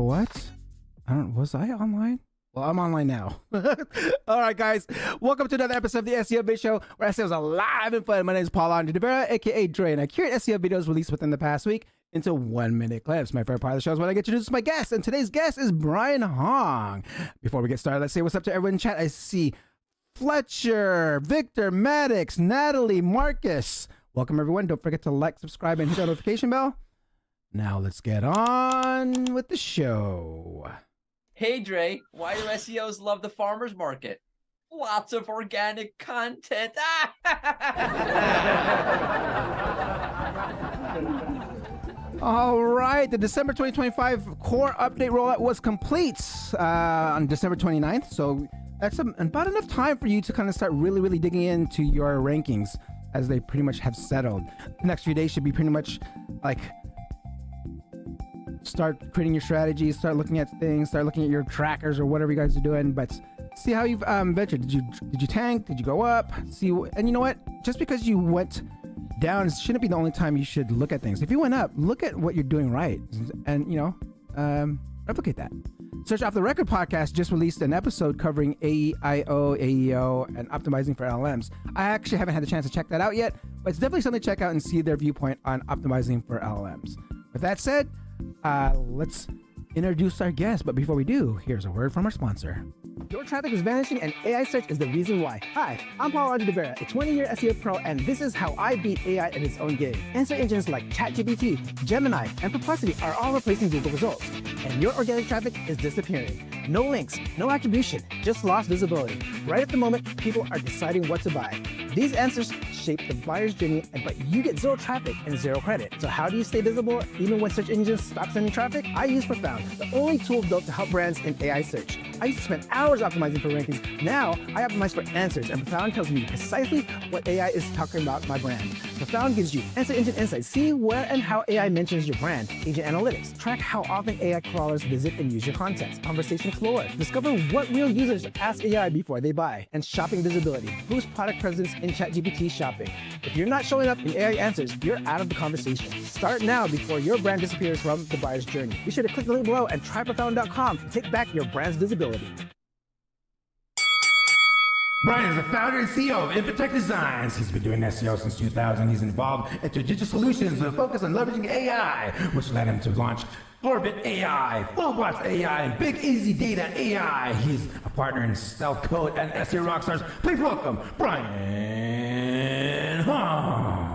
what? Was I online? Well, I'm online now. All right, guys. Welcome to another episode of the SEO Big Show, where SEO is alive and fun. My name is Paul Vera, aka Dre, and I curate SEO videos released within the past week into 1-minute clips. My favorite part of the show is when I get to introduce my guest, and today's guest is Brian Hong. Before we get started, let's say what's up to everyone in chat. I see Fletcher, Victor, Maddox, Natalie, Marcus. Welcome, everyone. Don't forget to like, subscribe, and hit that notification bell. Now let's get on with the show. Hey Dre, why do SEOs love the farmer's market? Lots of organic content. All right, the December 2025 core update rollout was complete on December 29th. So that's about enough time for you to kind of start really digging into your rankings as they pretty much have settled. The next few days should be pretty much like start creating your strategies, start looking at things, start looking at your trackers or whatever you guys are doing, but see how you've ventured. Did you tank? Did you go up? And you know what? Just because you went down, it shouldn't be the only time you should look at things. If you went up, look at what you're doing right, and replicate that. Search Off the Record podcast just released an episode covering AEIO, AEO, and optimizing for LLMs. I actually haven't had the chance to check that out yet, but it's definitely something to check out and see their viewpoint on optimizing for LLMs. With that said, let's introduce our guest. But before we do, here's a word from our sponsor. Your traffic is vanishing and AI search is the reason why. Hi, I'm Paul Vera, a 20-year SEO pro, and this is how I beat AI at its own game. Answer engines like ChatGPT, Gemini, and Perplexity are all replacing Google results. And your organic traffic is disappearing. No links, no attribution, just lost visibility. Right at the moment, people are deciding what to buy. These answers shape the buyer's journey, but you get zero traffic and zero credit. So how do you stay visible even when search engines stop sending traffic? I use Profound, the only tool built to help brands in AI search. I used to spend hours optimizing for rankings. Now I optimize for answers, and Profound tells me precisely what AI is talking about my brand. Profound gives you answer engine insights. See where and how AI mentions your brand. Agent analytics. Track how often AI crawlers visit and use your content. Conversation Explorer. Discover what real users ask AI before they buy. And shopping visibility. Boost product presence in ChatGPT shopping. If you're not showing up in AI answers, you're out of the conversation. Start now before your brand disappears from the buyer's journey. Be sure to click the link below and try Profound.com to take back your brand's visibility. Brian is the founder and CEO of Infotech Designs. He's been doing SEO since 2000. He's involved in digital solutions with a focus on leveraging AI, which led him to launch Orbit AI, Flowbots AI, and Big Easy Data AI. He's a partner in Stealth Code and SEO Rockstars. Please welcome Brian Hong.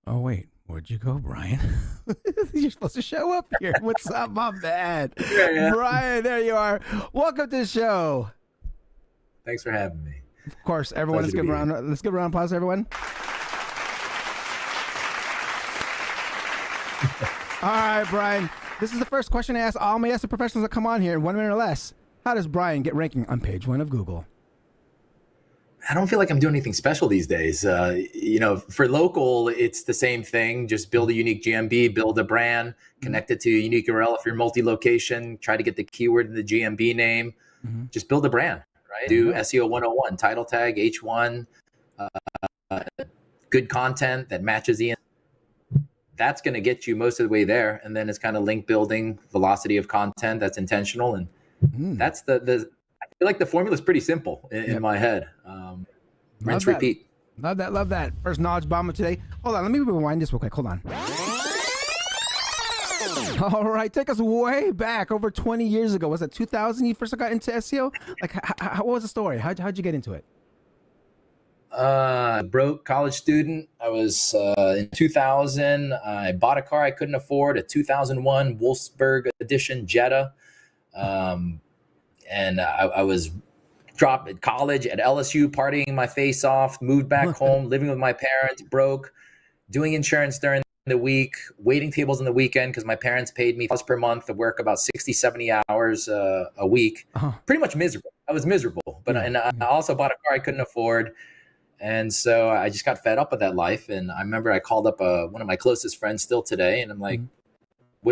Oh, wait. Where'd you go, Brian? You're supposed to show up here. What's up, my man? Yeah. Brian, there you are. Welcome to the show. Thanks for having me. Of course, everyone, let's give a round of applause, everyone. All right, Brian. This is the first question I ask all my SEO professionals that come on here in 1 minute or less. How does Brian get ranking on page 1 of Google? I don't feel like I'm doing anything special these days. For local, it's the same thing. Just build a unique GMB, build a brand, connect it to a unique URL. If you're multi-location, try to get the keyword in the GMB name. Just build a brand, right? Do SEO 101, title tag, H1, good content that matches the. That's going to get you most of the way there. And then it's kind of link building, velocity of content that's intentional. And that's I feel like the formula is pretty simple in my head. Rinse, repeat. Love that. First knowledge bomb of today. Hold on, let me rewind this real quick. Hold on. All right, take us way back, over 20 years ago. Was it 2000 you first got into SEO? Like, what was the story? How'd you get into it? Broke college student. I was in 2000. I bought a car I couldn't afford, a 2001 Wolfsburg edition Jetta. And I was dropped at college at LSU, partying my face off, moved back home, living with my parents, broke, doing insurance during the week, waiting tables on the weekend because my parents paid me per month to work about 60, 70 hours a week. Pretty much miserable. I was miserable, but I also bought a car I couldn't afford. And so I just got fed up with that life. And I remember I called up one of my closest friends still today. And I'm like,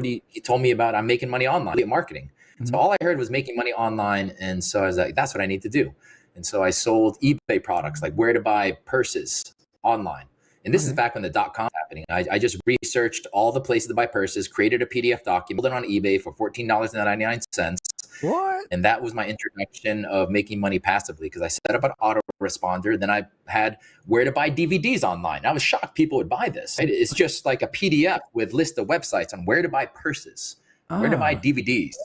he told me about, I'm making money online, affiliate marketing. So all I heard was making money online. And so I was like, that's what I need to do. And so I sold eBay products, like where to buy purses online. And this is back when the .com was happening. I just researched all the places to buy purses, created a PDF document, sold it on eBay for $14.99. What? And that was my introduction of making money passively, because I set up an autoresponder. Then I had where to buy DVDs online. I was shocked people would buy this. It's just like a PDF with list of websites on where to buy purses, where to buy DVDs.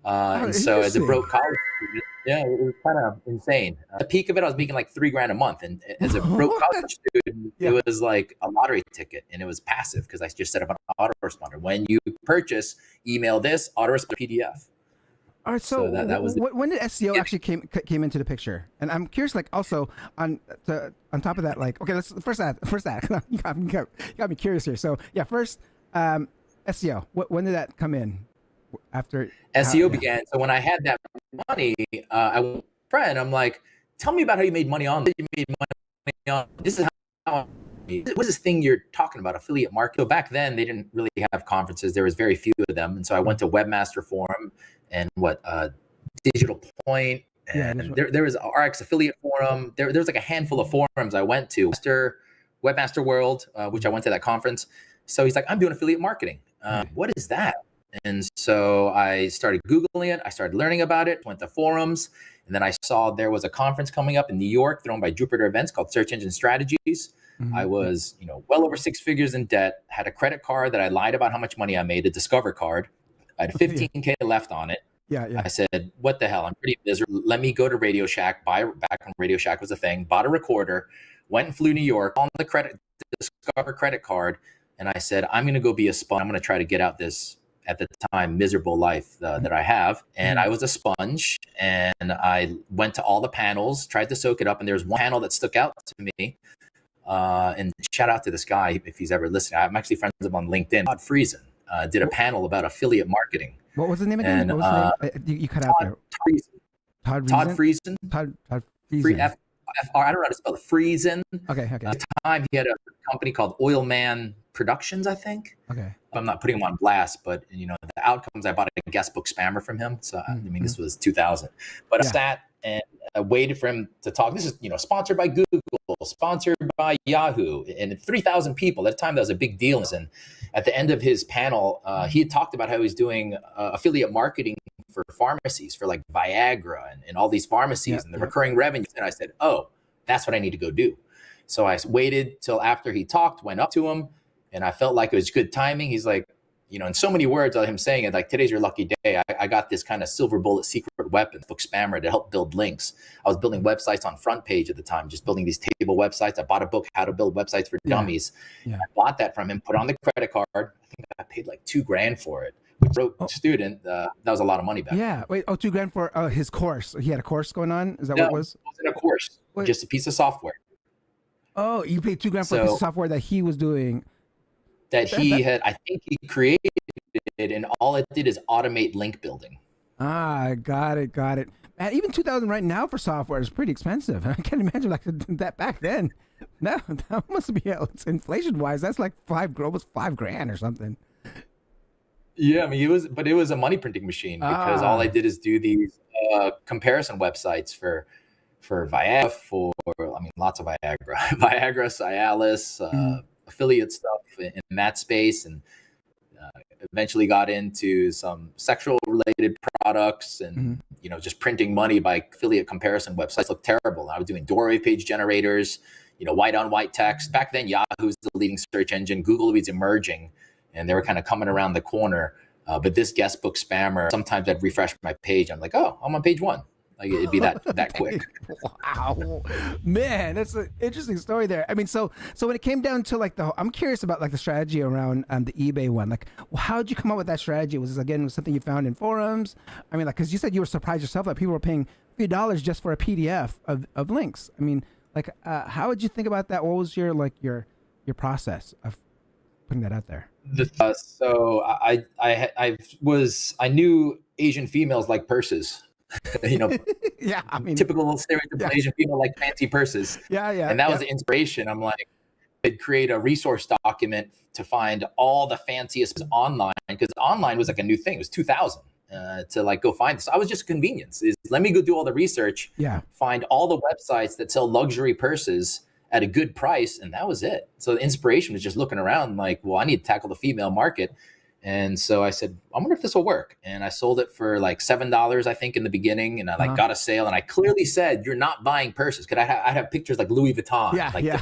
And so as a broke college student, yeah, it was kind of insane. At the peak of it, I was making like $3,000 a month. And as a broke college student, it was like a lottery ticket, and it was passive because I just set up an autoresponder. When you purchase, email this, autoresponder PDF. All right, so that was when did SEO actually came into the picture? And I'm curious, like, also on top of that, like, okay, let's first that you got me curious here. So yeah, first SEO. When did that come in? After SEO began. So when I had that money, I went to a friend. I'm like, tell me about how you made money on. You made money on. This is how. What is this thing you're talking about? Affiliate marketing. So back then they didn't really have conferences. There was very few of them, and so I went to Webmaster Forum and Digital Point, and there was RX Affiliate Forum. There was like a handful of forums I went to. Webmaster World, which I went to that conference. So he's like, I'm doing affiliate marketing. What is that? And so I started Googling it. I started learning about it, went to forums, and then I saw there was a conference coming up in New York thrown by Jupiter Events called Search Engine Strategies. I was, well over 6 figures in debt, had a credit card that I lied about how much money I made, a Discover card. I had $15K left on it. Yeah. I said, what the hell? I'm pretty miserable. Let me go to Radio Shack, back when Radio Shack was a thing, bought a recorder, went and flew New York on the Discover credit card. And I said, I'm going to go be a sponge. I'm going to try to get out this, at the time, miserable life that I have. And I was a sponge, and I went to all the panels, tried to soak it up. And there was one panel that stuck out to me. And shout out to this guy, if he's ever listening. I'm actually friends with him on LinkedIn. Todd Friesen did a panel about affiliate marketing. What was the name again? What was the name? You cut out there. Todd Friesen. Todd Friesen. I don't know how to spell it. Friesen. Okay. At the time, he had a company called Oil Man Productions, I think. Okay. I'm not putting him on blast, but the outcomes, I bought a guest book spammer from him. So I mean, this was 2000. But I sat and waited for him to talk. This is sponsored by Google, sponsored by Yahoo, and 3,000 people. At the time, that was a big deal. And at the end of his panel, he had talked about how he was doing affiliate marketing for pharmacies, for like Viagra and all these pharmacies and the recurring revenues. And I said, oh, that's what I need to go do. So I waited till after he talked, went up to him, and I felt like it was good timing. He's like, in so many words, him saying it, like, today's your lucky day. I got this kind of silver bullet secret weapon, book spammer, to help build links. I was building websites on Front Page at the time, just building these table websites. I bought a book, How to Build Websites for Dummies. I bought that from him, put on the credit card. I think I paid like $2,000 for it. Which broke student, that was a lot of money back then. Wait, $2,000 for his course. He had a course going on? Is that what it was? It wasn't a course, just a piece of software. Oh, you paid $2,000 for a piece of software that he was doing. I think he created it, and all it did is automate link building. Got it. Man, even $2,000 right now for software is pretty expensive. I can't imagine like that back then. No, that must be inflation wise. That's like almost $5,000 or something. Yeah, I mean, it was a money printing machine, because all I did is do these comparison websites for Viagra, lots of Viagra, Cialis, affiliate stuff in that space, and eventually got into some sexual related products, and just printing money by affiliate comparison websites. Looked terrible. I was doing doorway page generators, white on white text. Back then, Yahoo's the leading search engine. Google was emerging, and they were kind of coming around the corner. But this guest book spammer, sometimes I'd refresh my page. I'm like, oh, I'm on page 1. Like, it'd be that quick. Wow, man, that's an interesting story there. I mean, so when it came down to I'm curious about the strategy around the eBay one. Like, how did you come up with that strategy? Was this something you found in forums? I mean, because you said you were surprised yourself that people were paying $few just for a PDF of links. I mean, how would you think about that? What was your process of putting that out there? So I knew Asian females like purses. Yeah, I mean, typical stereotypical Asian people like fancy purses. Yeah. And that was the inspiration. I'm like, I'd create a resource document to find all the fanciest online because online was like a new thing. It was 2000 to like go find this. I was just convenience. Is let me go do all the research, find all the websites that sell luxury purses at a good price, and that was it. So the inspiration was just looking around like, well, I need to tackle the female market. And so I said, I wonder if this will work. And I sold it for like $7, I think, in the beginning. And I like got a sale. And I clearly said, you're not buying purses. Because I'd have pictures like Louis Vuitton,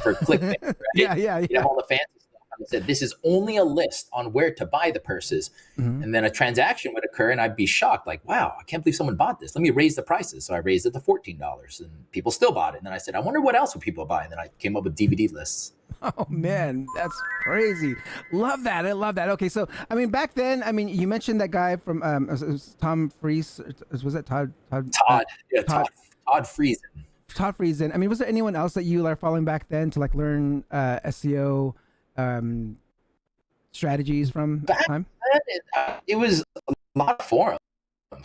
for clickbait. Right? You have all the fancy stuff. I said, this is only a list on where to buy the purses. And then a transaction would occur and I'd be shocked. Like, wow, I can't believe someone bought this. Let me raise the prices. So I raised it to $14 and people still bought it. And then I said, I wonder what else would people buy? And then I came up with DVD lists. Oh man, that's crazy. Love that. I love that. Okay, so I mean, back then, I mean, you mentioned that guy from it was Tom Fries. Was that Todd? Todd Friesen. Todd Friesen. I mean, was there anyone else that you are following back then to like learn SEO strategies from that time? It was a lot of forums.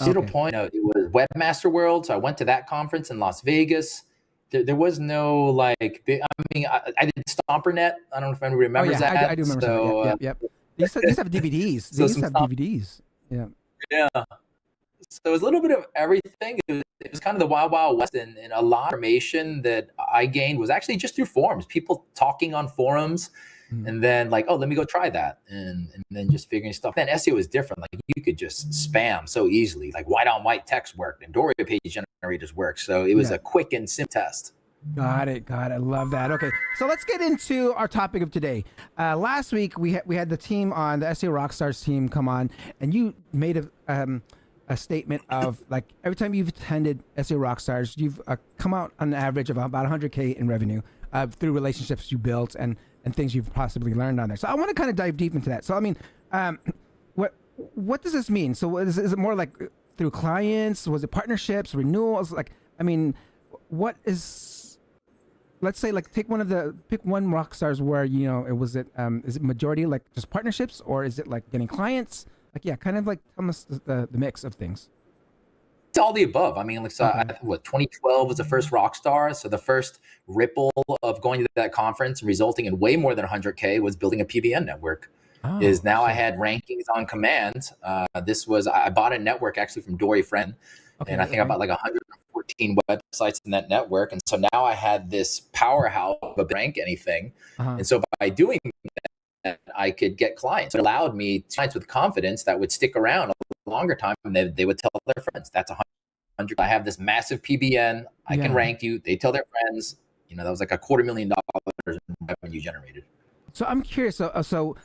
To the point, it was Webmaster World. So I went to that conference in Las Vegas. There was no like big, I did StomperNet. I don't know if anyone remembers that. I do remember. So, yep. They used to have DVDs. They used to have DVDs. Yeah. So it was a little bit of everything. It was kind of the wild, wild west, and a lot of information that I gained was actually just through forums. People talking on forums, and then like, oh, let me go try that, and then just figuring stuff. Then SEO was different. Like you could just spam so easily. Like white on white text worked, and Doria page generators worked. So it was a quick and simple test. Got it. I love that. Okay, so let's get into our topic of today. Last week we had the team on the SEO Rockstars team come on, and you made a statement of like every time you've attended SEO Rockstars, you've come out on an average of about 100K in revenue through relationships you built and things you've possibly learned on there. So I want to kind of dive deep into that. So I mean, what does this mean? So is it more like through clients? Was it partnerships, renewals? Like, I mean, what is, let's say like pick one Rockstars where, you know, is it majority like just partnerships, or is it like getting clients? Like, kind of like tell us the mix of things. It's all the above. I mean, like, so 2012 was the first Rockstar. So the first ripple of going to that conference and resulting in way more than 100K was building a PBN network. I had rankings on command. I bought a network actually from Dory Friend. And I think I bought like 114 websites in that network. And so now I had this powerhouse of rank anything. And so by doing that, I could get clients. It allowed me clients with confidence that would stick around a longer time, and they would tell their friends. That's 100. I have this massive PBN. I can rank you. They tell their friends. You know, that was like $250,000 in revenue generated. So I'm curious. So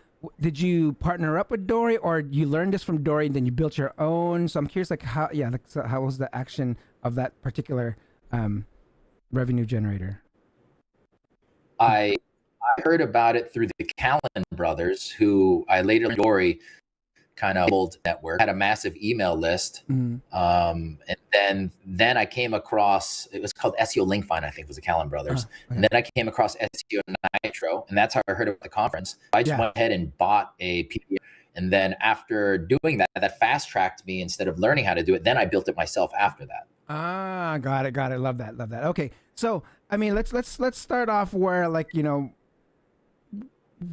did you partner up with Dory, or you learned this from Dory and then you built your own? So I'm curious, like how was the action of that particular revenue generator? I heard about it through the Callan brothers, who I later Dory kind of old network, had a massive email list. And then I came across, it was called SEO Linkfind, I think was the Callan brothers. And then I came across SEO Nitro, and that's how I heard about the conference. I just went ahead and bought a PBN. And then after doing that, that fast tracked me instead of learning how to do it. Then I built it myself after that. Got it. Love that. Okay. So, I mean, let's start off where, like, you know,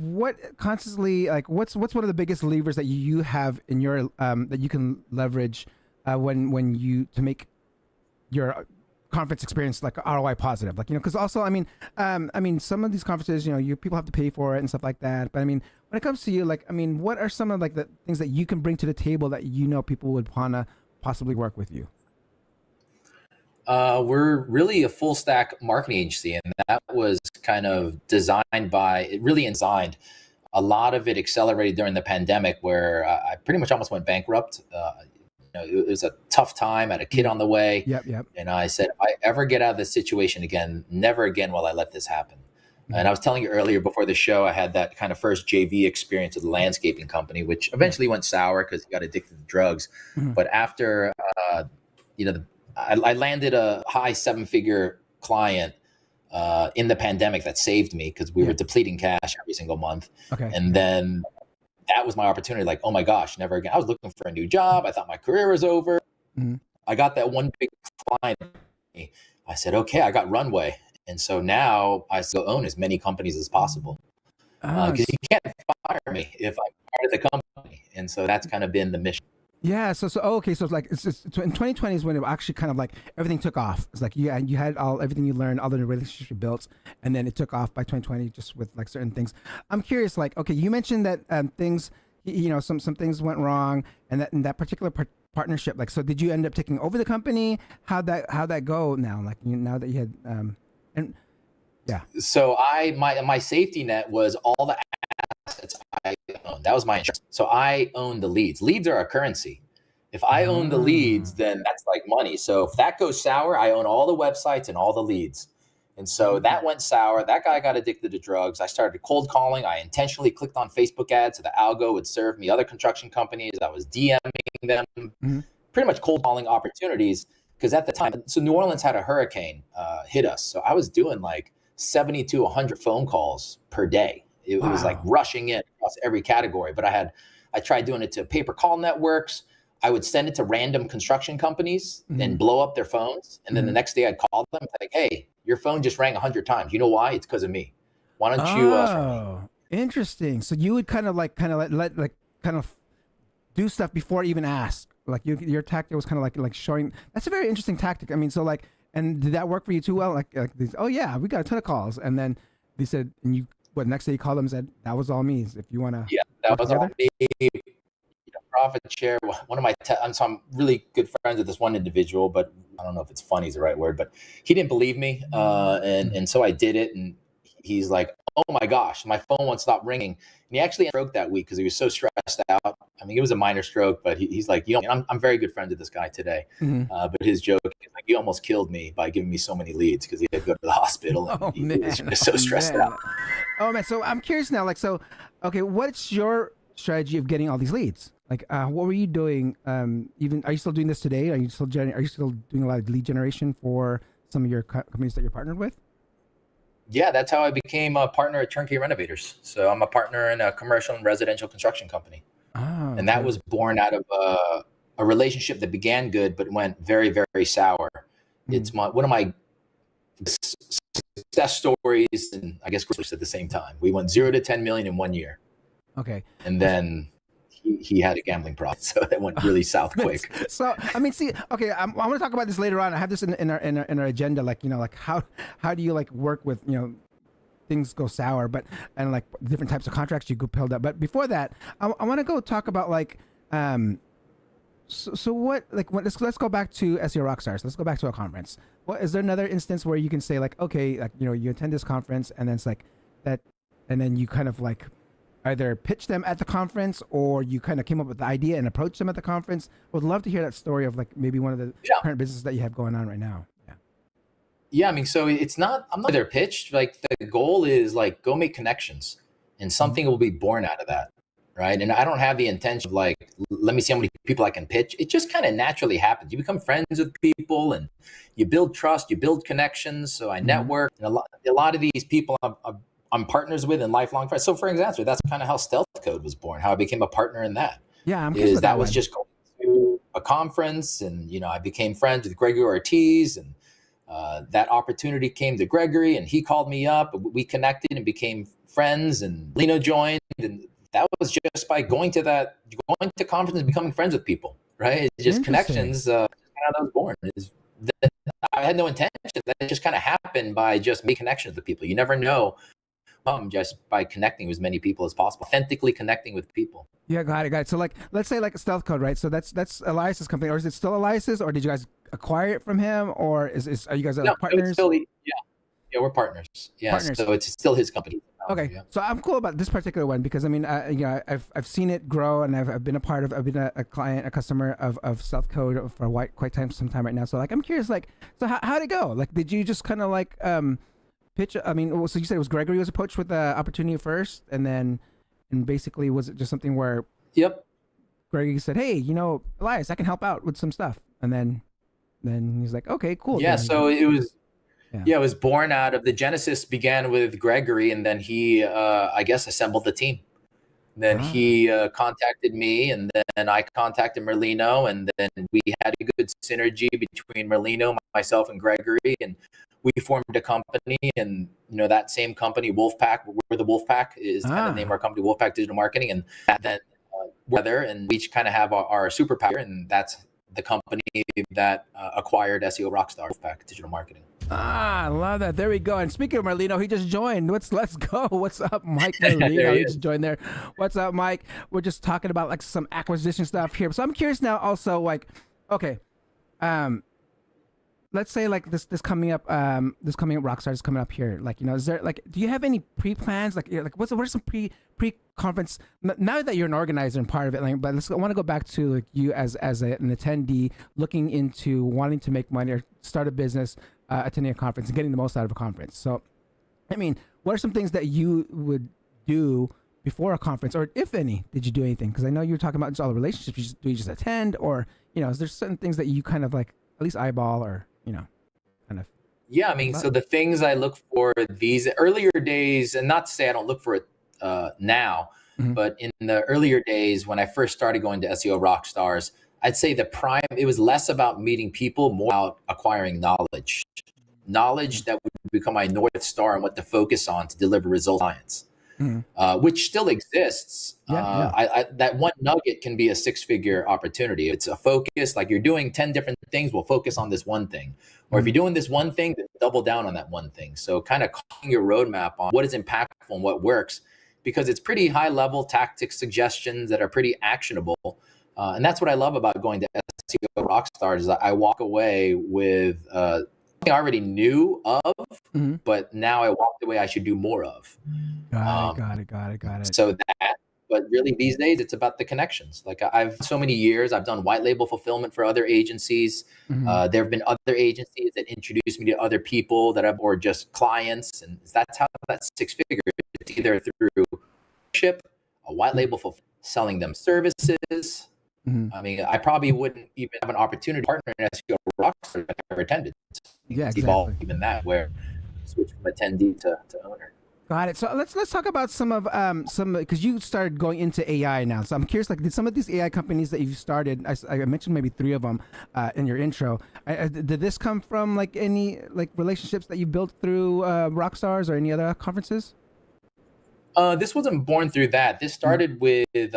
what constantly, like, what's one of the biggest levers that you have in your that you can leverage when you to make your conference experience like ROI positive, like, you know, because also I mean some of these conferences, you know, people have to pay for it and stuff like that, but I mean when it comes to you, like, I mean, what are some of like the things that you can bring to the table that, you know, people would wanna possibly work with you? We're really a full stack marketing agency, and that was kind of designed a lot of it accelerated during the pandemic, where I pretty much almost went bankrupt. You know, it was a tough time. I had a kid on the way. Yep. And I said, if I ever get out of this situation again, never again will I let this happen. And I was telling you earlier before the show, I had that kind of first JV experience with a landscaping company, which eventually went sour because he got addicted to drugs. But after, I landed a high 7-figure client in the pandemic that saved me, because we were depleting cash every single month. And then that was my opportunity. Like, oh my gosh, never again. I was looking for a new job. I thought my career was over. I got that one big client. I said, okay, I got runway. And so now I still own as many companies as possible. Ah, because you can't fire me if I'm part of the company. And so that's kind of been the mission. yeah. Okay. So it's like in 2020 is when it actually kind of like everything took off. It's like you had everything you learned, all the relationships you built, and then it took off by 2020 just with like certain things. I'm curious, like, okay, you mentioned that things, some things went wrong, and that in that particular partnership, like, so did you end up taking over the company? How'd that go now? Like, now that you had and yeah. So my safety net was all the assets I owned. That was my insurance. So I own the leads. Leads are a currency. If I own the leads, then that's like money. So if that goes sour, I own all the websites and all the leads. And so that went sour. That guy got addicted to drugs. I started cold calling. I intentionally clicked on Facebook ads so the algo would serve me other construction companies. I was DMing them, pretty much cold calling opportunities. Because at the time, so New Orleans had a hurricane hit us. So I was doing like 70 to 100 phone calls per day. It was like rushing in across every category. But I tried doing it to pay per call networks. I would send it to random construction companies and blow up their phones. And then the next day I'd call them like, hey, your phone just rang 100 times. You know why? It's because of me. Why don't you? Interesting. So you would kind of do stuff before even ask. Like your tactic was kind of like showing. That's a very interesting tactic. I mean, so like, and did that work for you too well? Like these, oh yeah, we got a ton of calls, and then they said, and you, next day you called them and said, that was all me. If you want to, yeah, that was all me. Profit share. One of my, so I'm really good friends with this one individual, but I don't know if it's funny is the right word, but he didn't believe me, and so I did it, and he's like, oh my gosh, my phone won't stop ringing. And he actually had a stroke that week because he was so stressed out. I mean, it was a minor stroke, but he's like, I'm very good friends with this guy today. But his joke is like, you almost killed me by giving me so many leads because he had to go to the hospital and he was just so stressed out. Oh man, so I'm curious now, like, so, okay, what's your strategy of getting all these leads? Like, what were you doing? Even are you still doing this today? Are you still doing a lot of lead generation for some of your companies that you're partnered with? Yeah, that's how I became a partner at Turnkey Renovators. So I'm a partner in a commercial and residential construction company. And that was born out of a relationship that began good, but went very, very sour. It's one of my success stories, and I guess at the same time. We went 0 to 10 million in 1 year. Okay. And then he had a gambling problem, so that went really south quick. So I mean, see, okay, I want to talk about this later on. I have this in our agenda, like, like how do you like work with things go sour, and like different types of contracts you go build up. But before that, I want to go talk about like so what, like, let's go back to SEO Rockstars. Let's go back to a conference. What is there another instance where you can say like, okay, like you attend this conference and then it's like that, and then you kind of like either pitch them at the conference or you kind of came up with the idea and approached them at the conference? Would love to hear that story of like maybe one of the current businesses that you have going on right now. Yeah, I mean, so I'm not there pitched. Like the goal is like, go make connections and something will be born out of that. Right. And I don't have the intention of like, let me see how many people I can pitch. It just kind of naturally happens. You become friends with people and you build trust, you build connections. So I network, and a lot of these people I'm partners with and lifelong friends. So for example, that's kind of how Stealth Code was born, how I became a partner in that. Yeah, that was just going to a conference, and I became friends with Gregory Ortiz, and that opportunity came to Gregory, and he called me up. We connected and became friends, and Lino joined, and that was just by going to conferences and becoming friends with people, right? It's just connections. How that was born. I had no intention. That just kind of happened by just making connections with people. You never know. Just by connecting with as many people as possible, authentically connecting with people. Yeah, got it. So like, let's say like a Stealth Code, right? So that's Elias's company, or is it still Elias's, or did you guys acquire it from him, or are you guys partners? Still, yeah, we're partners. Yeah, partners. So it's still his company. Okay, yeah. So I'm cool about this particular one because I mean, I've seen it grow, and I've been a customer of Stealth Code for some time right now. So like, I'm curious, like, so how'd it go? Like, did you just kind of like pitch? I mean, so you said it was Gregory was approached with the opportunity first, and basically was it just something where Gregory said, hey, Elias, I can help out with some stuff, and then he's like, okay, cool. Yeah, so it was it was born out of the genesis began with Gregory, and then he I guess assembled the team. Then he contacted me, and then I contacted Merlino, and then we had a good synergy between Merlino, myself, and Gregory, and we formed a company, and that same company, Wolfpack, we're the Wolfpack is kind of the name of our company, Wolfpack Digital Marketing, and then together, and we each kind of have our superpower, and that's the company that acquired SEO Rockstar, Wolfpack Digital Marketing. I love that. There we go. And speaking of Marlino, he just joined. Let's go. What's up, Mike Marlino? He just joined there. What's up, Mike? We're just talking about like some acquisition stuff here. So I'm curious now also, like, okay, let's say like this coming up Rockstar is coming up here. Like, is there like, do you have any pre-plans? Like what are some pre-conference now that you're an organizer and part of it? Like, but I want to go back to like you as an attendee looking into wanting to make money or start a business, attending a conference and getting the most out of a conference. So, I mean, what are some things that you would do before a conference, or if any, did you do anything? Because I know you were talking about just all the relationships. Do you just attend, or is there certain things that you kind of like at least eyeball, or kind of? Yeah, I mean, so the things I look for these earlier days, and not to say I don't look for it now, but in the earlier days when I first started going to SEO Rockstars, I'd say it was less about meeting people, more about acquiring knowledge that would become my North Star and what to focus on to deliver results science, which still exists. That one nugget can be a 6-figure opportunity. It's a focus, like you're doing 10 different things, we'll focus on this one thing. Or if you're doing this one thing, then double down on that one thing. So kind of calling your roadmap on what is impactful and what works, because it's pretty high level tactics, suggestions that are pretty actionable. And that's what I love about going to SEO Rockstars is I walk away with something I already knew of, but now I walked away I should do more of. Got it. So but really these days it's about the connections. Like I've so many years, I've done white label fulfillment for other agencies. There have been other agencies that introduced me to other people or just clients. And that's how that's 6-figure. It's either through a white label fulfillment, selling them services. I mean, I probably wouldn't even have an opportunity to partner in SEO Rockstar if I never attended. Yeah, exactly. Evolved even that, where switch from attendee to owner. Got it. So let's talk about some because you started going into AI now. So I'm curious, like, did some of these AI companies that you've started, I mentioned maybe 3 of them in your intro. Did this come from like any like relationships that you built through Rockstars or any other conferences? This wasn't born through that. This started with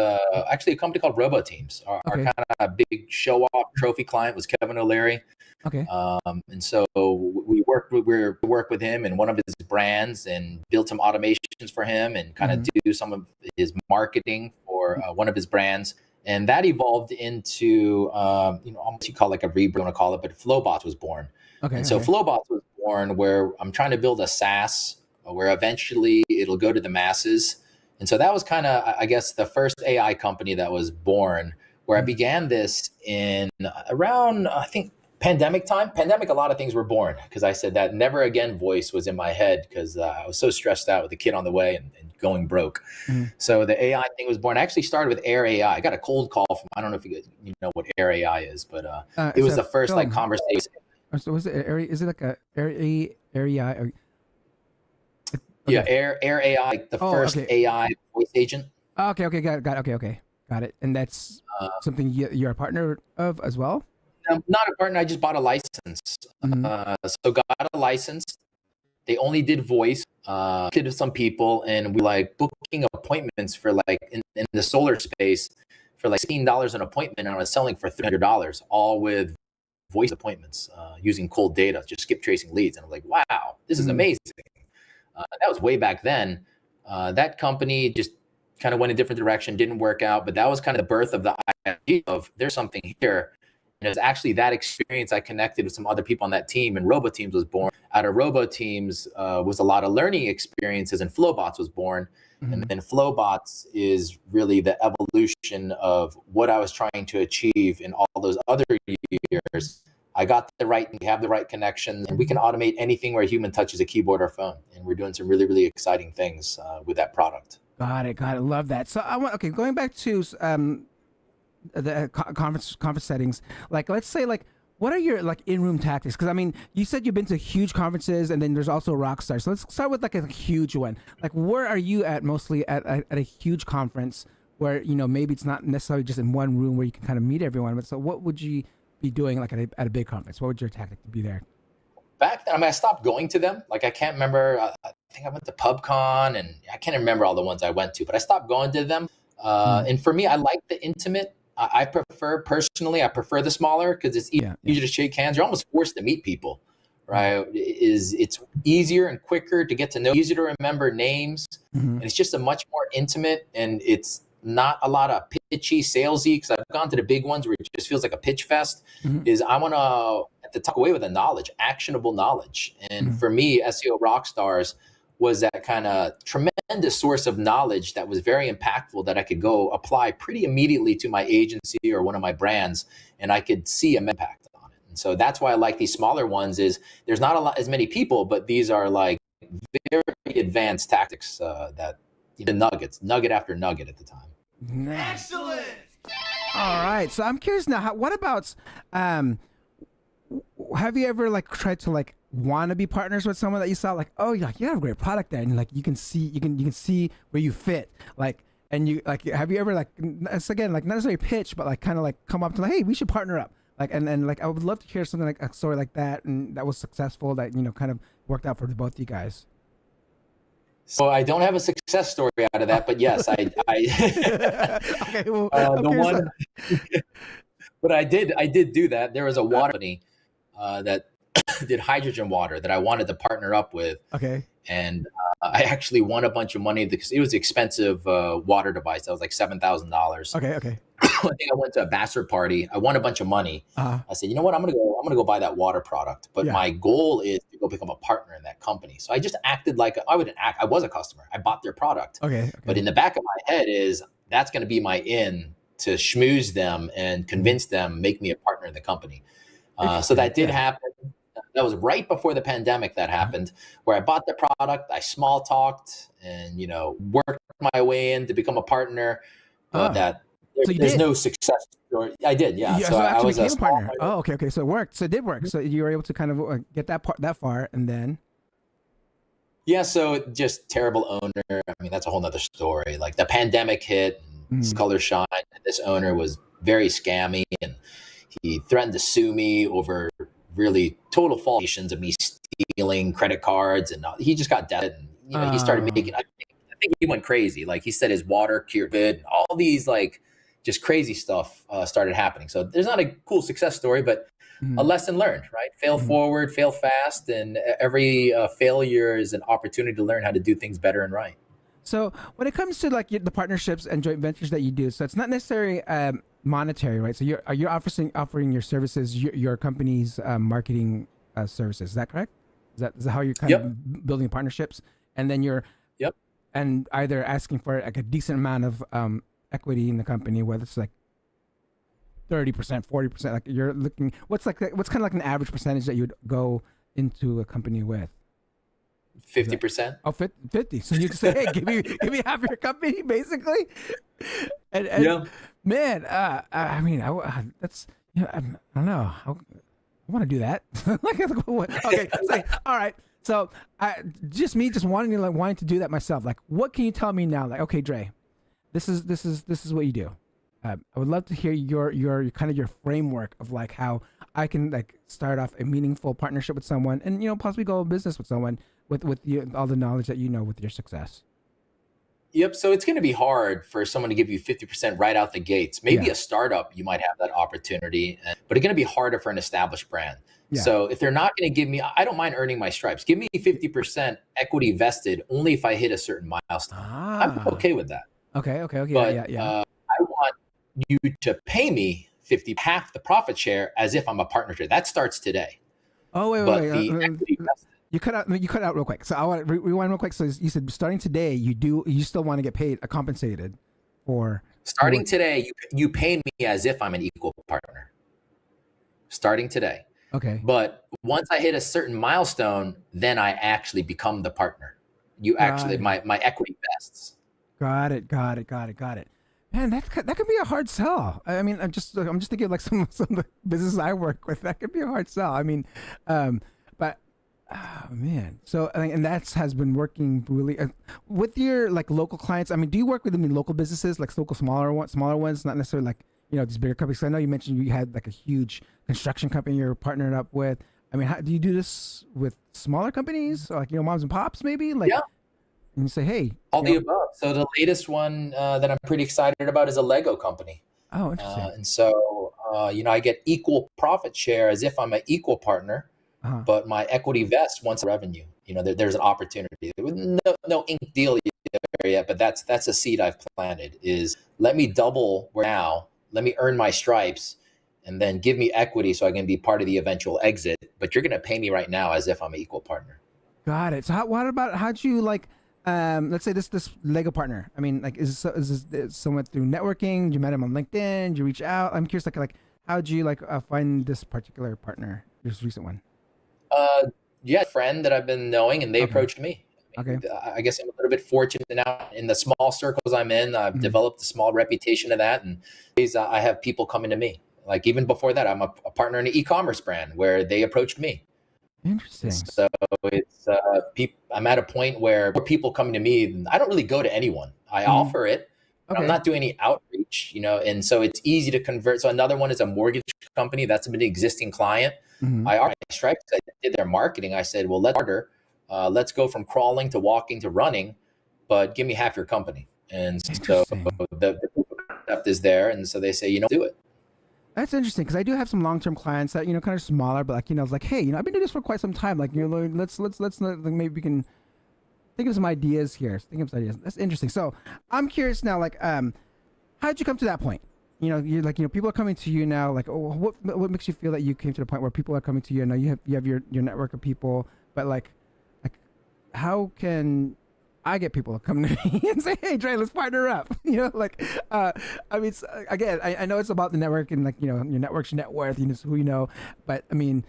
actually a company called RoboTeams. Our kind of big show-off trophy client was Kevin O'Leary. Okay. And so we worked with him and one of his brands and built some automations for him and kind of do some of his marketing for one of his brands. And that evolved into almost you call it like a rebrand, you want to call it, but Flowbots was born. Okay. And so Flowbots was born where I'm trying to build a SaaS where eventually it'll go to the masses. And so that was kind of, I guess, the first AI company that was born, where I began this in around, I think, pandemic time. Pandemic, a lot of things were born because I said that never again voice was in my head because I was so stressed out with the kid on the way and going broke. So the AI thing was born. I actually started with Air AI. I got a cold call from, I don't know if you know what Air AI is, but it was the first like conversation. So was it Air? Is it like a Air AI? Okay. Yeah, Air AI, like the first AI voice agent. Okay, got it. And that's something you're a partner of as well? Not a partner. I just bought a license. So got a license. They only did voice. Did some people, and we like booking appointments for like in the solar space for like $16 an appointment, and I was selling for $300, all with voice appointments using cold data, just skip tracing leads. And I'm like, wow, this is amazing. That was way back then. That company just kind of went a different direction, didn't work out, but that was kind of the birth of the idea of there's something here. And it was actually that experience I connected with some other people on that team, and RoboTeams was born. Out of RoboTeams was a lot of learning experiences, and Flowbots was born. And then Flowbots is really the evolution of what I was trying to achieve in all those other years. I got we have the right connections, and we can automate anything where a human touches a keyboard or phone. And we're doing some really, really exciting things with that product. Got it. Love that. So going back to the conference settings, like let's say like what are your like in-room tactics? Because I mean, you said you've been to huge conferences, and then there's also Rockstar. So let's start with like a huge one. Like where are you at mostly at a huge conference where maybe it's not necessarily just in one room where you can kind of meet everyone, but so what would you be doing like at a big conference? What would your tactic be there? back then, I mean, I stopped going to them. Like, I can't remember. I think I went to PubCon, and I can't remember all the ones I went to, but I stopped going to them. And for me, I like the intimate. I prefer the smaller because it's easier to shake hands. You're almost forced to meet people, right? It's easier and quicker to get to know, easier to remember names. And it's just a much more intimate, and it's not a lot of pitchy, salesy, because I've gone to the big ones where it just feels like a pitch fest. Is I want to talk away with the knowledge, actionable knowledge. And for me, SEO Rockstars was that kind of tremendous source of knowledge that was very impactful that I could go apply pretty immediately to my agency or one of my brands, and I could see an impact on it. And so that's why I like these smaller ones. Is there's not as many people, but these are like very advanced tactics that the nuggets, nugget after nugget at the time. Nice. Excellent. All right. So I'm curious now. What about? Have you ever like tried to like want to be partners with someone that you saw like, oh, you have a great product there, and like you can see where you fit, like, and you like, have you ever like, it's again like not necessarily pitch, but like kind of like come up to like, hey, we should partner up, like, and like I would love to hear something like a story like that, and that was successful, that kind of worked out for both of you guys. So I don't have a success story out of that, but yes, I Okay, well, the one, but I did do that. There was a water company that did hydrogen water that I wanted to partner up with. Okay. And I actually won a bunch of money because it was an expensive water device. That was like $7,000. Okay. I think I went to a bachelor party. I won a bunch of money. I said, you know what? I'm gonna go buy that water product. But my goal is to go become a partner in that company. So I just acted like I was a customer. I bought their product. Okay. But in the back of my head is that's going to be my in to schmooze them and convince them, make me a partner in the company. So that did happen. That was right before the pandemic that happened, where I bought the product, I small talked, and worked my way in to become a partner. There's no success story. I did, yeah. So I was a partner. Oh, okay. So it worked. So it did work. So you were able to kind of get that far, and then. Yeah. So just terrible owner. I mean, that's a whole nother story. Like the pandemic hit, and color shine. And this owner was very scammy, and he threatened to sue me over really total falsifications of me stealing credit cards, and he just got dead. And he started making. I think he went crazy. Like he said, his water cured it. All these like just crazy stuff started happening. So there's not a cool success story, but a lesson learned. Right? Fail forward, fail fast, and every failure is an opportunity to learn how to do things better and right. So when it comes to like the partnerships and joint ventures that you do, so it's not necessarily monetary, right? So you're offering your services, your company's marketing services. Is that correct? Is that how you're kind of building partnerships? And then you're and either asking for like a decent amount of equity in the company, whether it's like 30%, 40%. Like you're looking, what's kind of like an average percentage that you would go into a company with? 50%. Oh, 50. So you just say, hey, give me half your company, basically. And man, I mean, that's I don't know. I want to do that. Okay, it's like, all right. So wanting to do that myself. Like, what can you tell me now? Like, okay, Dre, this is what you do. I would love to hear your kind of your framework of like how I can like start off a meaningful partnership with someone, and possibly go business with someone with all the knowledge that with your success. Yep. So it's going to be hard for someone to give you 50% right out the gates. Maybe a startup, you might have that opportunity, but it's going to be harder for an established brand. Yeah. So if they're not going to give me, I don't mind earning my stripes. Give me 50% equity vested only if I hit a certain milestone. I'm okay with that. Okay. But I want you to pay me half the profit share as if I'm a partner. That starts today. Oh, wait. You cut out real quick. So I want to rewind real quick. So you said starting today, you still want to get paid, compensated for starting today. You pay me as if I'm an equal partner. Starting today. Okay. But once I hit a certain milestone, then I actually become the partner. My equity vests. Got it. Man, that could be a hard sell. I mean, I'm just thinking of like some of the businesses I work with. That could be a hard sell. I mean, but oh man. So and has been working really with your like local clients. I mean, do you work with them in local businesses, like local smaller ones, not necessarily like these bigger companies? I know you mentioned you had like a huge construction company you're partnered up with. I mean, do you do this with smaller companies, or like moms and pops, maybe? Like, Yeah. and you say, hey, All the above. So the latest one that I'm pretty excited about is a Lego company. oh, interesting. And so, I get equal profit share as if I'm an equal partner, Uh-huh. but my equity vests once revenue. There's an opportunity. No ink deal yet, but that's a seed I've planted. Is let me double now. Let me earn my stripes, and then give me equity so I can be part of the eventual exit. But you're going to pay me right now as if I'm an equal partner. Got it. So how'd you like, let's say this Lego partner. I mean, like, is this someone through networking? Did you met him on LinkedIn? Did you reach out? I'm curious, like how'd you like find this particular partner, this recent one? Yeah, a friend that I've been knowing, and they Okay. approached me. Okay. I guess I'm a little bit fortunate now in the small circles I'm in. I've developed a small reputation of that, and I have people coming to me. Like even before that, I'm a partner in an e-commerce brand where they approached me. Interesting. So it's I'm at a point where more people coming to me. I don't really go to anyone. I offer it. But Okay. I'm not doing any outreach, and so it's easy to convert. So another one is a mortgage company. That's been an existing client. I already striped. I did their marketing. I said, well, let's go from crawling to walking to running, but give me half your company. And so Interesting. the concept is there. And so they say, do it. That's interesting because I do have some long-term clients that kind of smaller, but like it's like, hey, I've been doing this for quite some time. Like let's like, maybe we can think of some ideas here. Think of some ideas. That's interesting. So I'm curious now, like, how'd you come to that point? You're like, people are coming to you now. Like, oh, what makes you feel that you came to the point where people are coming to you? I know you have your network of people, but like how can I get people to come to me and say, hey, Dre, let's partner up? I mean, again, I know it's about the network and like, your network's net worth, who you know, but I mean,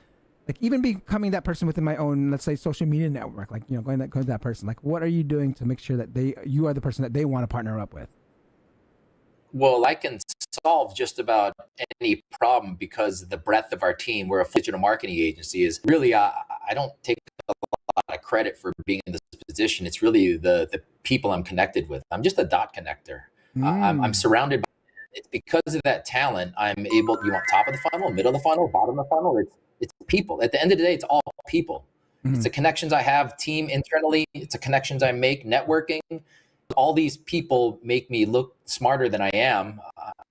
like even becoming that person within my own, let's say, social media network, like, going to that person, like, what are you doing to make sure that you are the person that they want to partner up with? Well, I can solve just about any problem because the breadth of our team. We're a digital marketing agency. Is really, I don't take a lot of credit for being in this position. It's really the people I'm connected with. I'm just a dot connector. I'm surrounded by. It's because of that talent I'm able. You want top of the funnel, middle of the funnel, bottom of the funnel. It's people. At the end of the day, it's all people. It's the connections I have, team internally. It's the connections I make, networking. All these people make me look smarter than I am.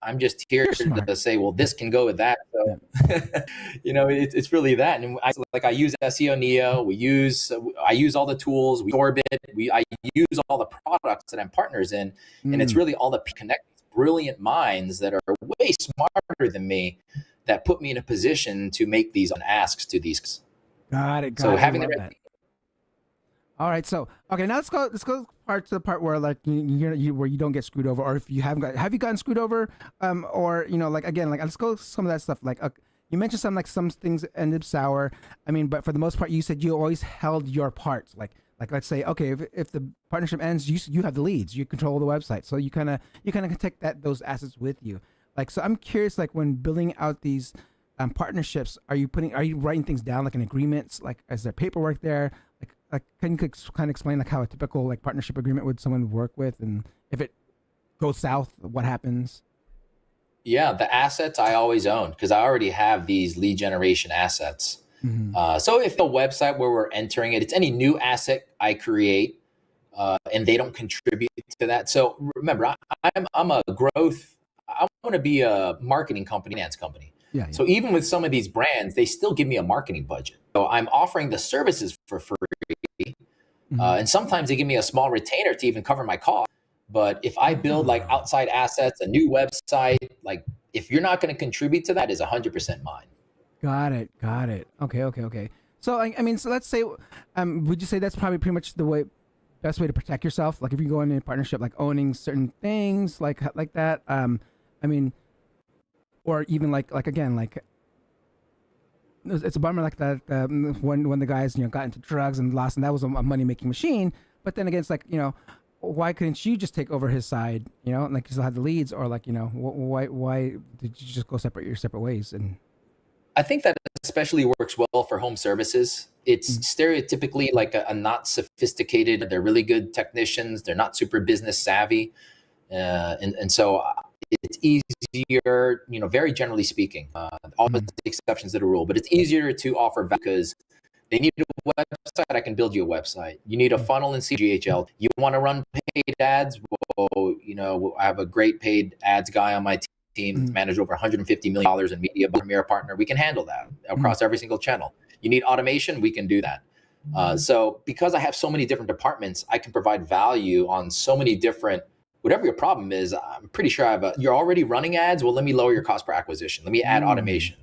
I'm just here to say, well, this can go with that. So, it's really that. And I use SEO Neo. I use all the tools. We orbit. I use all the products that I'm partners in, and it's really all the connect brilliant minds that are way smarter than me that put me in a position to make these asks to these. Got it. So having that. All right, so okay, now let's go to the part where like where you don't get screwed over, or if you have you gotten screwed over, or like again, like let's go some of that stuff. Like you mentioned some things ended sour. I mean, but for the most part, you said you always held your parts. Like let's say, okay, if the partnership ends, you have the leads, you control the website, so you kind of take those assets with you. Like, so I'm curious, like when building out these partnerships, are you writing things down like in agreements? Like, is there paperwork there? Like, can you kind of explain like how a typical like partnership agreement would someone work with, and if it goes south, what happens? Yeah, the assets I always own because I already have these lead generation assets. So if the website where we're entering it's any new asset I create, and they don't contribute to that. So remember, I'm a growth. I want to be a marketing company, finance company. Yeah. So even with some of these brands, they still give me a marketing budget. So I'm offering the services for free. And sometimes they give me a small retainer to even cover my cost. But if I build like outside assets, a new website, like if you're not going to contribute to that, is 100% mine. Got it. Okay. So I mean, so let's say, would you say that's probably pretty much the best way to protect yourself? Like if you go into a partnership, like owning certain things, like that. I mean, or even like again, like it's a bummer like that when the guys got into drugs and lost, and that was a money making machine. But then again, it's like why couldn't you just take over his side? Like you still had the leads, or like why did you just go your separate ways? And I think that especially works well for home services. It's stereotypically like a not sophisticated. They're really good technicians. They're not super business savvy, and so it's easier, very generally speaking, all the exceptions to the rule, but it's easier to offer value because they need a website. I can build you a website. You need a funnel in CGHL. You want to run paid ads? Well, I have a great paid ads guy on my team that's managed over $150 million in media, premier partner. We can handle that across every single channel. You need automation? We can do that. So because I have so many different departments, I can provide value on so many different, whatever your problem is. I'm pretty sure you're already running ads. Well, let me lower your cost per acquisition. Let me add automation.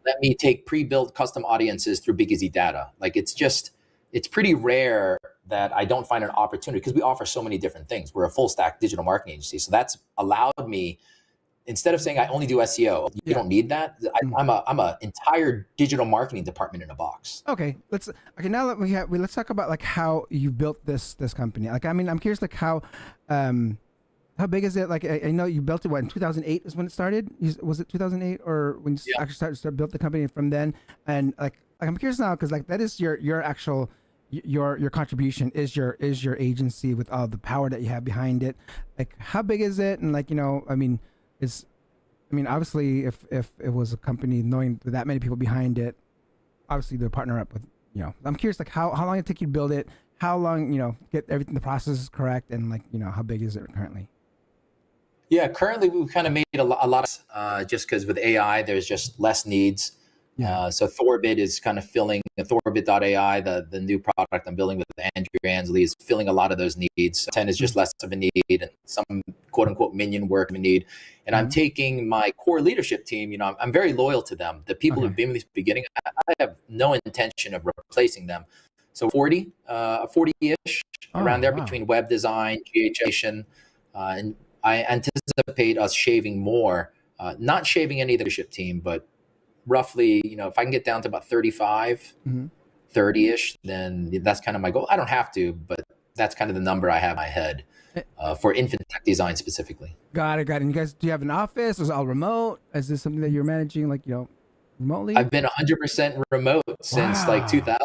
Let me take pre-built custom audiences through Big Easy Data. Like it's pretty rare that I don't find an opportunity because we offer so many different things. We're a full stack digital marketing agency. So that's allowed me, instead of saying I only do SEO, you don't need that. I'm a entire digital marketing department in a box. Okay, now that let's talk about like how you built this company. Like, I mean, I'm curious, like how big is it? Like, I know you built it, in 2008 is when it started? Was it 2008 or when you actually started built the company from then? And like I'm curious now because like that is your actual your contribution is your agency with all the power that you have behind it. Like, how big is it? And like, obviously, if it was a company knowing that many people behind it, obviously they'll partner up with, I'm curious, like how long it took you to build it, how long, get everything, the process is correct, and like, how big is it currently? Yeah, currently we've kind of made a lot of, just because with AI, there's just less needs. Yeah. So Thorbit is kind of filling Thorbit.ai, the new product I'm building with Andrew Ansley, is filling a lot of those needs. 10 is just less of a need, and some quote unquote minion work of a need. And I'm taking my core leadership team, I'm very loyal to them. The people who've been with me from the beginning, I have no intention of replacing them. So 40-ish around there between web design, GHation, and I anticipate us shaving more, not shaving any of the leadership team, but roughly, if I can get down to about 35, 30-ish, then that's kind of my goal. I don't have to, but that's kind of the number I have in my head for infant tech design specifically. Got it. And you guys, do you have an office? Is it all remote? Is this something that you're managing, like, remotely? I've been 100% remote since like 2000.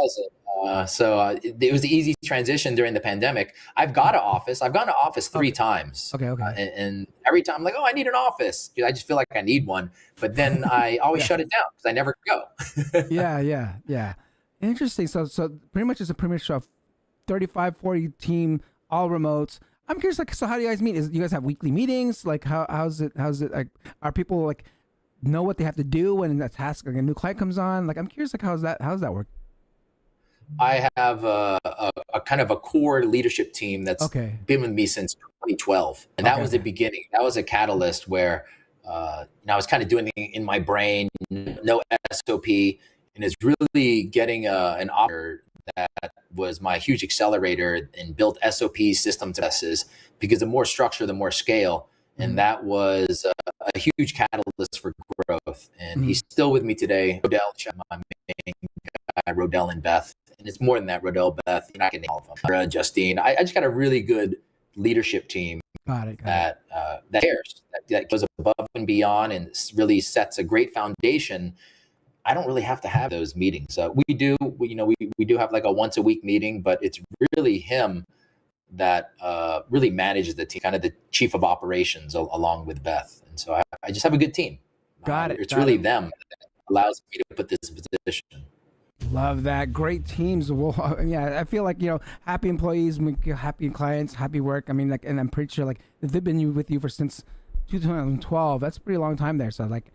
So it was the easy transition during the pandemic. I've got an office. I've gotten an office 3 times. Okay. And every time I'm like, I need an office. I just feel like I need one. But then I always shut it down because I never go. Yeah. Interesting. So pretty much it's a pretty much a 35, 40 team, all remotes. I'm curious, like, so how do you guys meet? You guys have weekly meetings? Like, how's it? Like, are people like know what they have to do when a task, like a new client comes on? Like, I'm curious, like, how's that work? I have a kind of a core leadership team that's been with me since 2012. And that was the beginning. That was a catalyst where I was kind of doing it in my brain, no SOP, and it's really getting an operator that was my huge accelerator and built SOP system processes, because the more structure, the more scale. And that was a huge catalyst for growth. And he's still with me today. Rodell, my main guy, Rodell and Beth. And it's more than that, Rodell, Beth, I can name all of them. Justine. I just got a really good leadership team that cares, that goes above and beyond and really sets a great foundation. I don't really have to have those meetings. We do have like a once a week meeting, but it's really him that really manages the team, kind of the chief of operations along with Beth. And so I just have a good team. It's really them that allows me to put this position. Love that. Great teams. Well, I feel like, happy employees make happy clients, happy work. I mean, like, and I'm pretty sure like if they've been with you since 2012, that's a pretty long time there. So like,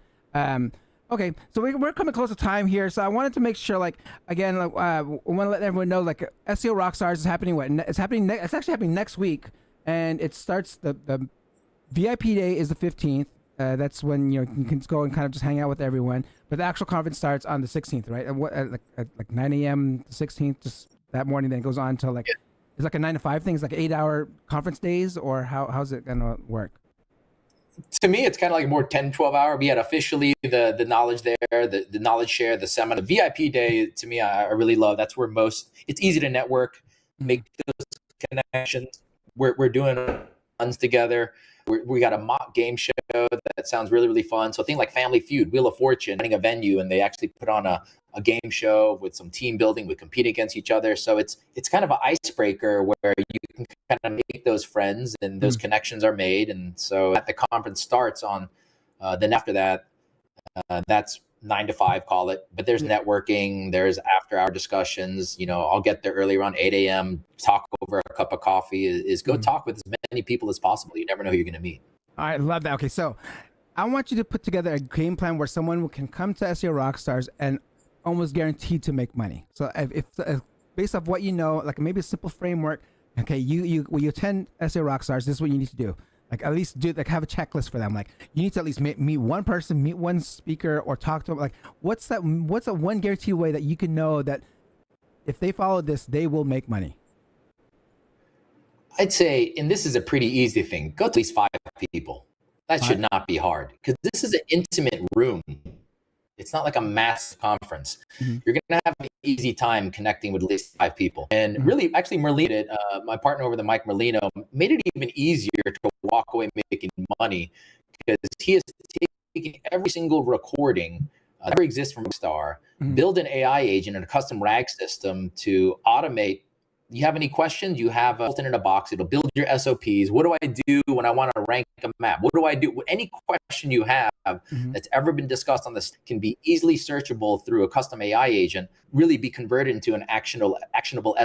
okay, so we're coming close to time here. So I wanted to make sure, like, again, I want to let everyone know, like, SEO Rockstars is happening. It's actually happening next week, and it starts the VIP day is the 15th. That's when you can go and kind of just hang out with everyone. But the actual conference starts on the 16th, right? And at 9 a.m. the 16th, just that morning. Then it goes on until like it's like a 9 to 5 thing. It's like 8-hour conference days, or how's it gonna work? To me, it's kind of like more 10, 12 hour. We had officially the knowledge there, the knowledge share, the seminar. The VIP day, to me, I really love. That's where it's easy to network, make those connections. We're doing runs together. We got a mock game show that sounds really, really fun. So a thing like Family Feud, Wheel of Fortune, running a venue, and they actually put on a game show with some team building. We compete against each other. So it's kind of an icebreaker where you can kind of make those friends and those connections are made. And so at the conference starts on, then after that, that's 9 to 5, call it. But there's networking, there's after hour discussions. You know, I'll get there early around 8 a.m., talk over a cup of coffee, is go talk with as many people as possible. You never know who you're going to meet. All right, love that. Okay, so I want you to put together a game plan where someone can come to SEO Rockstars and almost guaranteed to make money. So if based off what you know, like maybe a simple framework, okay, when you attend SEO Rockstars, this is what you need to do. Like at least have a checklist for them. Like you need to at least meet one person, meet one speaker, or talk to them. Like what's a one guaranteed way that you can know that if they follow this, they will make money? I'd say, and this is a pretty easy thing, go to at least 5 people. That should not be hard because this is an intimate room. It's not like a massive conference. You're going to have an easy time connecting with at least 5 people. And really, actually, Merlino, my partner over the Mike Merlino, made it even easier to walk away making money because he is taking every single recording that ever exists from Rockstar, build an AI agent and a custom RAG system to automate. You have any questions? You have built in a box. It'll build your SOPs. What do I do when I want to rank a map? What do I do? Any question you have that's ever been discussed on this can be easily searchable through a custom AI agent, really be converted into an actionable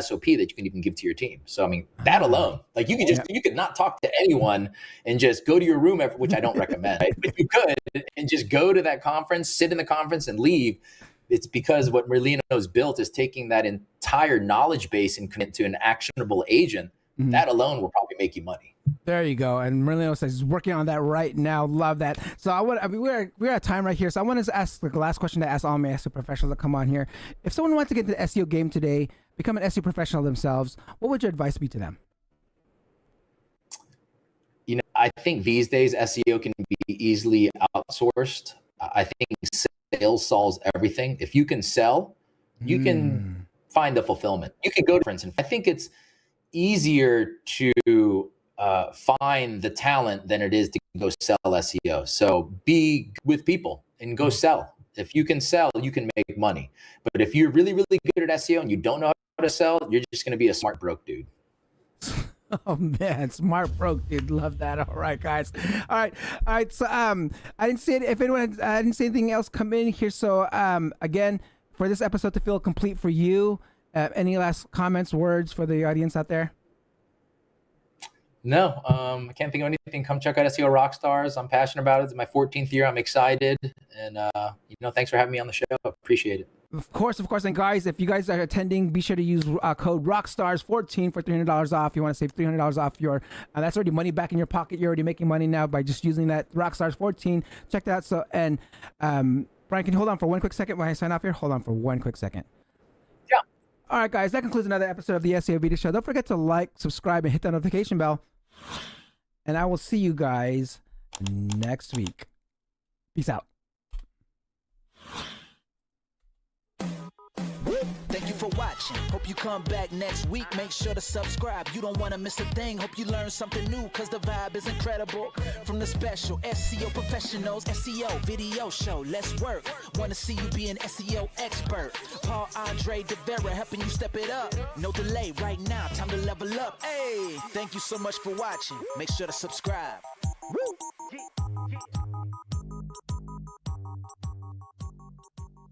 SOP that you can even give to your team. So, I mean, that alone, like you could not talk to anyone and just go to your room, which I don't recommend, right? But you could, and just go to that conference, sit in the conference and leave. It's because what Merlino's built is taking that entire knowledge base and connect to an actionable agent. That alone will probably make you money. There you go. And Merlino says he's working on that right now. Love that. So we're at time right here. So I want to ask the last question to ask all my SEO professionals that come on here. If someone wants to get into the SEO game today, become an SEO professional themselves, what would your advice be to them? You know, I think these days SEO can be easily outsourced. I think sales solves everything. If you can sell, you can find the fulfillment. You can go to, for instance, I think it's easier to find the talent than it is to go sell SEO. So be with people and go sell. If you can sell, you can make money. But if you're really, really good at SEO and you don't know how to sell, you're just going to be a smart broke dude. Oh man, smart broke dude. Love that. All right, guys. All right. So I didn't see it. I didn't see anything else come in here. So again, for this episode to feel complete for you, any last comments, words for the audience out there? No, I can't think of anything. Come check out SEO Rockstars. I'm passionate about it. It's my 14th year. I'm excited, and thanks for having me on the show. Appreciate it. Of course. And guys, if you guys are attending, be sure to use code Rockstars14 for $300 off. You want to save $300 off your, that's already money back in your pocket. You're already making money now by just using that Rockstars14. Check that out. So, and Brian, can you hold on for one quick second while I sign off here? Hold on for one quick second. Yeah. All right, guys, that concludes another episode of the SEO Video Show. Don't forget to like, subscribe, and hit that notification bell. And I will see you guys next week. Peace out. Thank you for watching. Hope you come back next week. Make sure to subscribe. You don't want to miss a thing. Hope you learn something new because the vibe is incredible. From the special SEO professionals, SEO video show. Let's work. Want to see you be an SEO expert. Paul Andre de Vera helping you step it up. No delay right now. Time to level up. Hey, thank you so much for watching. Make sure to subscribe. Woo.